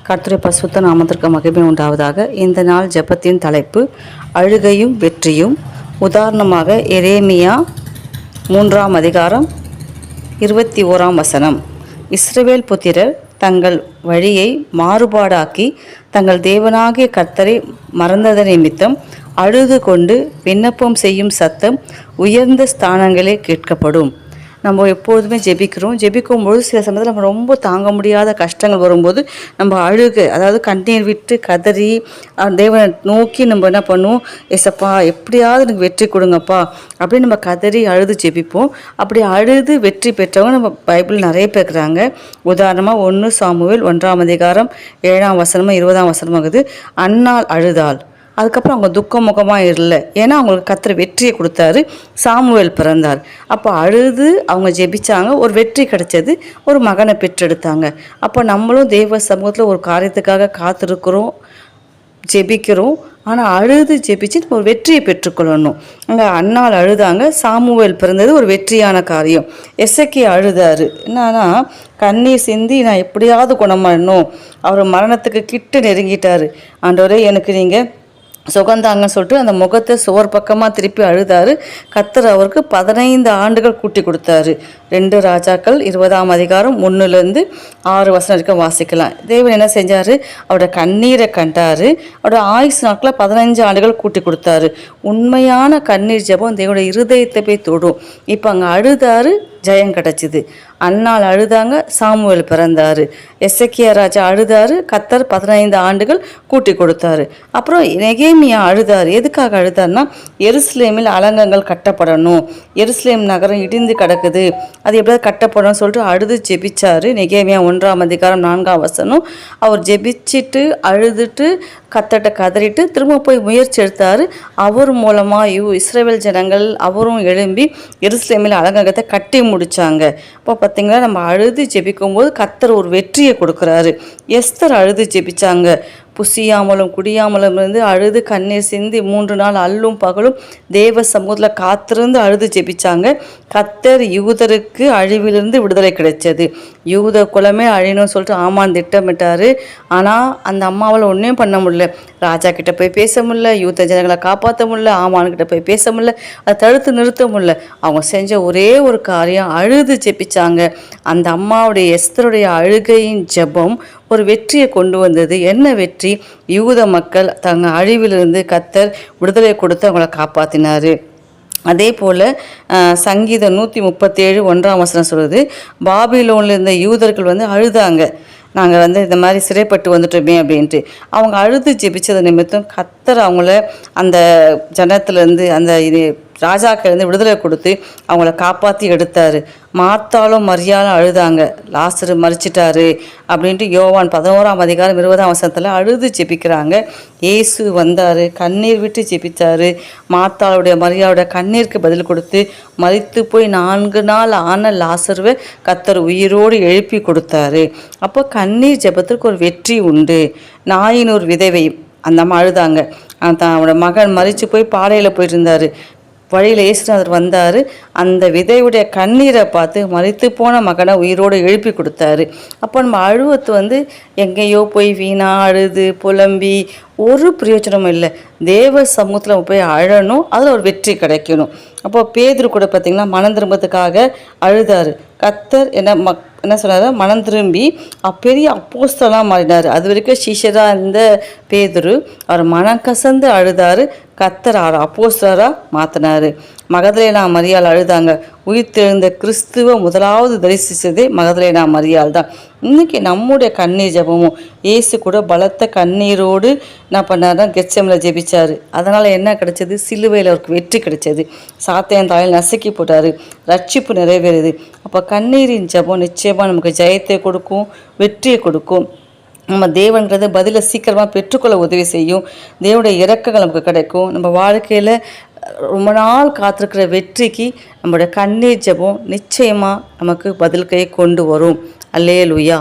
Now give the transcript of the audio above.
கர்த்தருடைய பரிசுத்த நாமத்திற்கு மகிமை உண்டாவதாக. இந்த நாள் ஜெபத்தின் தலைப்பு அழுகையும் வெற்றியும். உதாரணமாக எரேமியா 3ஆம் அதிகாரம் 21ஆம் வசனம். இஸ்ரவேல் புத்திரர் தங்கள் வழியை மாறுபாடாக்கி தங்கள் தேவனாகிய கர்த்தரை மறந்தத நிமித்தம் அழுது கொண்டு விண்ணப்பம் செய்யும் சத்தம் உயர்ந்த ஸ்தானங்களே கேட்கப்படும். நம்ம எப்பொழுதுமே ஜெபிக்கும்போது சில சமயத்தில் நம்ம ரொம்ப தாங்க முடியாத கஷ்டங்கள் வரும்போது நம்ம அதாவது கண்ணீர் விட்டு கதறி தேவனை நோக்கி நம்ம என்ன பண்ணுவோம், எசப்பா எப்படியாவது எனக்கு வெற்றி கொடுங்கப்பா அப்படின்னு நம்ம கதறி அழுது ஜெபிப்போம். அப்படி அழுது வெற்றி பெற்றவங்க நம்ம பைபிள் நிறைய பேர் இருக்கிறாங்க. உதாரணமாக 1 சாமுவேல் 1ஆம் அதிகாரம் 7ஆம் வசனமும் 20ஆம் வசனமாகுது. அன்னாள் அழுதாள். அதுக்கப்புறம் அவங்க துக்கமுகமாக இல்லை, ஏன்னா அவங்களுக்கு கர்த்தர் வெற்றியை கொடுத்தாரு. சாமுவேல் பிறந்தார். அப்போ அழுது அவங்க ஜெபிச்சாங்க, ஒரு வெற்றி கிடைச்சது, ஒரு மகனை பெற்றெடுத்தாங்க. அப்போ நம்மளும் தேவ சமூகத்தில் ஒரு காரியத்துக்காக காத்திருக்கிறோம், ஜெபிக்கிறோம். ஆனால் அழுது ஜெபிச்சு ஒரு வெற்றியை பெற்றுக்கொள்ளணும். அங்கே அன்னாள் அழுதாங்க, சாமுவேல் பிறந்தது ஒரு வெற்றியான காரியம். எசேக்கியா அழுதாரு. என்னன்னா கண்ணீர் சிந்தி நான் எப்படியாவது குணமாடணும், அவர் மரணத்துக்கு கிட்ட நெருங்கிட்டார், ஆண்டவரே எனக்கு நீங்கள் சுகந்தாங்கன்னு சொல்லிட்டு அந்த முகத்தை சுவர் பக்கமாக திருப்பி அழுதாரு. கர்த்தர் அவருக்கு 15 ஆண்டுகள் கூட்டி கொடுத்தாரு. 2 ராஜாக்கள் 20ஆம் அதிகாரம் 1லேருந்து 6 வசனம் வரைக்கும் வாசிக்கலாம். தேவன் என்ன செஞ்சார், அவரோட கண்ணீரை கண்டார். அவரோட ஆயுசு நாட்களில் 15 ஆண்டுகள் கூட்டி கொடுத்தாரு. உண்மையான கண்ணீர் ஜெபம் தேவனுடைய இருதயத்தை போய் தொடும். இப்போ அங்கே அழுதாரு, ஜெயம் கிடச்சிது. அன்னாள் அழுதாங்க, சாமுவேல் பிறந்தார். எசேக்கியா ராஜா அழுதாரு, கர்த்தர் 15 ஆண்டுகள் கூட்டி கொடுத்தாரு. அப்புறம் நெகேமியா அழுதார். எதுக்காக அழுதார்னா எருசலேமில் அலங்கங்கள் கட்டப்படணும், எருசலேம் நகரம் இடிந்து கிடக்குது, அது எப்படியாவது கட்டப்படணும்னு சொல்லிட்டு அழுது ஜெபிச்சாரு. நெகேமியா 1ஆம் அதிகாரம் 4ஆம் வசனம். அவர் ஜெபிச்சுட்டு அழுதுட்டு கத்தட்ட கதறிட்டு திரும்ப போய் முயற்சி எடுத்தார். அவர் மூலமாக இஸ்ரவேல் ஜனங்கள் அவரும் எழும்பி எருசலேமில் அலங்கத்தை கட்டி முடித்தாங்க. இப்போ பார்த்திங்கன்னா நம்ம அழுது ஜெபிக்கும்போது கர்த்தர் ஒரு வெற்றியை கொடுக்குறாரு. எஸ்தர் அழுது ஜெபிச்சாங்க. புசியாமலும் குடியாமலும் இருந்து அழுது கண்ணீர் சிந்தி 3 நாள் அல்லும் பகலும் தேவ சமூகத்தில் காத்திருந்து அழுது ஜெபிச்சாங்க. கர்த்தர் யூதருக்கு அழிவிலிருந்து விடுதலை கிடைச்சது. யூத குலமே அழியணும்னு சொல்லிட்டு ஆமான் திட்டமிட்டார். ஆனால் அந்த அம்மாவால் ஒன்றையும் பண்ண முடியல. ராஜா கிட்ட போய் பேச முடியல, யூத ஜனங்களை காப்பாற்ற முடியல, ஆமான்கிட்ட போய் பேச முடியல, அதை தடுத்து நிறுத்த முடியல. அவங்க செஞ்ச ஒரே ஒரு காரியம் அழுது ஜெபிச்சாங்க. அந்த அம்மாவுடைய எஸ்தருடைய அழுகையின் ஜெபம் ஒரு வெற்றியை கொண்டு வந்தது. என்ன வெற்றி? யூத மக்கள் தங்கள் அழிவிலிருந்து கர்த்தர் விடுதலை கொடுத்து அவங்கள காப்பாற்றினார். அதே போல் சங்கீதம் 137 1ஆம் வசனம் சொல்லுது, பாபிலோனில் இருந்த யூதர்கள் அழுதாங்க, நாங்கள் இந்த மாதிரி சிறைப்பட்டு வந்துட்டோமே அப்படின்ட்டு. அவங்க அழுது ஜெபிச்சது நிமித்தம் கர்த்தர் அவங்கள அந்த ஜனத்துலேருந்து அந்த ராஜாக்களிருந்து விடுதலை கொடுத்து அவங்கள காப்பாற்றி எடுத்தார். மார்த்தாலும் மரியாலும் அழுதாங்க, லாசரு மரிச்சிட்டாரு அப்படின்ட்டு யோவான் 11ஆம் அதிகாரம் 20ஆம் வசனத்தில் அழுது ஜெபிக்கிறாங்க. இயேசு வந்தார், கண்ணீர் விட்டு ஜெபித்தார். மார்த்தாளுடைய மரியாளுடைய கண்ணீருக்கு பதில் கொடுத்து மரித்து போய் 4 நாள் ஆன லாசருவை கர்த்தர் உயிரோடு எழுப்பி கொடுத்தாரு. அப்போ கண்ணீர் ஜெபத்திற்கு ஒரு வெற்றி உண்டு. நாயினூர் விதவை அந்த அம்மா அழுதாங்க. அவனோட மகன் மரித்து போய் பாடையில் போயிட்டு இருந்தார். வழியில் இயேசுநாதர் வந்தார். அந்த விதையுடைய கண்ணீரை பார்த்து மரித்து போன மகனை உயிரோடு எழுப்பி கொடுத்தாரு. அப்போ நம்ம அழுவத்து எங்கேயோ போய் வீணா அழுது புலம்பி ஒரு பிரயோஜனமும் இல்லை. தேவ சமூகத்தில் போய் அழணும், அதில் ஒரு வெற்றி கிடைக்கணும். அப்போ பேதுரு கூட பார்த்திங்கன்னா மனம் திரும்பத்துக்காக அழுதார். கர்த்தர் என்ன சொன்னார், மனம் திரும்பி பெரிய அப்போஸ்தலனாக மாறினார். அது வரைக்கும் சீஷராக இருந்த பேதுரு அவர் மனம் கசந்து அழுதார். கர்த்தர் அப்போஸ்தலராக மாற்றினார். மகதலேனா மரியாள் அழுதாங்க. உயிர்த்தெழுந்த கிறிஸ்துவ முதலாவது தரிசித்ததே மகதலேனா மரியாள் தான். இன்றைக்கி நம்முடைய கண்ணீர் ஜெபமும் இயேசு கூட பலத்த கண்ணீரோடு என்ன பண்ணார்னா கெத்செமனேல ஜெபிச்சார். அதனால் என்ன கிடைச்சது? சிலுவையில் அவருக்கு வெற்றி கிடைச்சது. சாத்தான் தலையில் நசுக்கி போட்டார், ரட்சிப்பு நிறைவேறுது. அப்போ கண்ணீரின் ஜெபம் நிச்சயமாக நமக்கு ஜெயத்தை கொடுக்கும், வெற்றியை கொடுக்கும். நம்ம தேவன்கிறது பதிலை சீக்கிரமாக பெற்றுக்கொள்ள உதவி செய்யும். தேவனுடைய இரக்கங்கள் நமக்கு கிடைக்கும். நம்ம வாழ்க்கையில் ரொம்ப நாள் காத்திருக்கிற வெற்றிக்கு நம்மளுடைய கண்ணீர் ஜெபம் நிச்சயமாக நமக்கு பதில் கை கொண்டு வரும். அல்லேலூயா.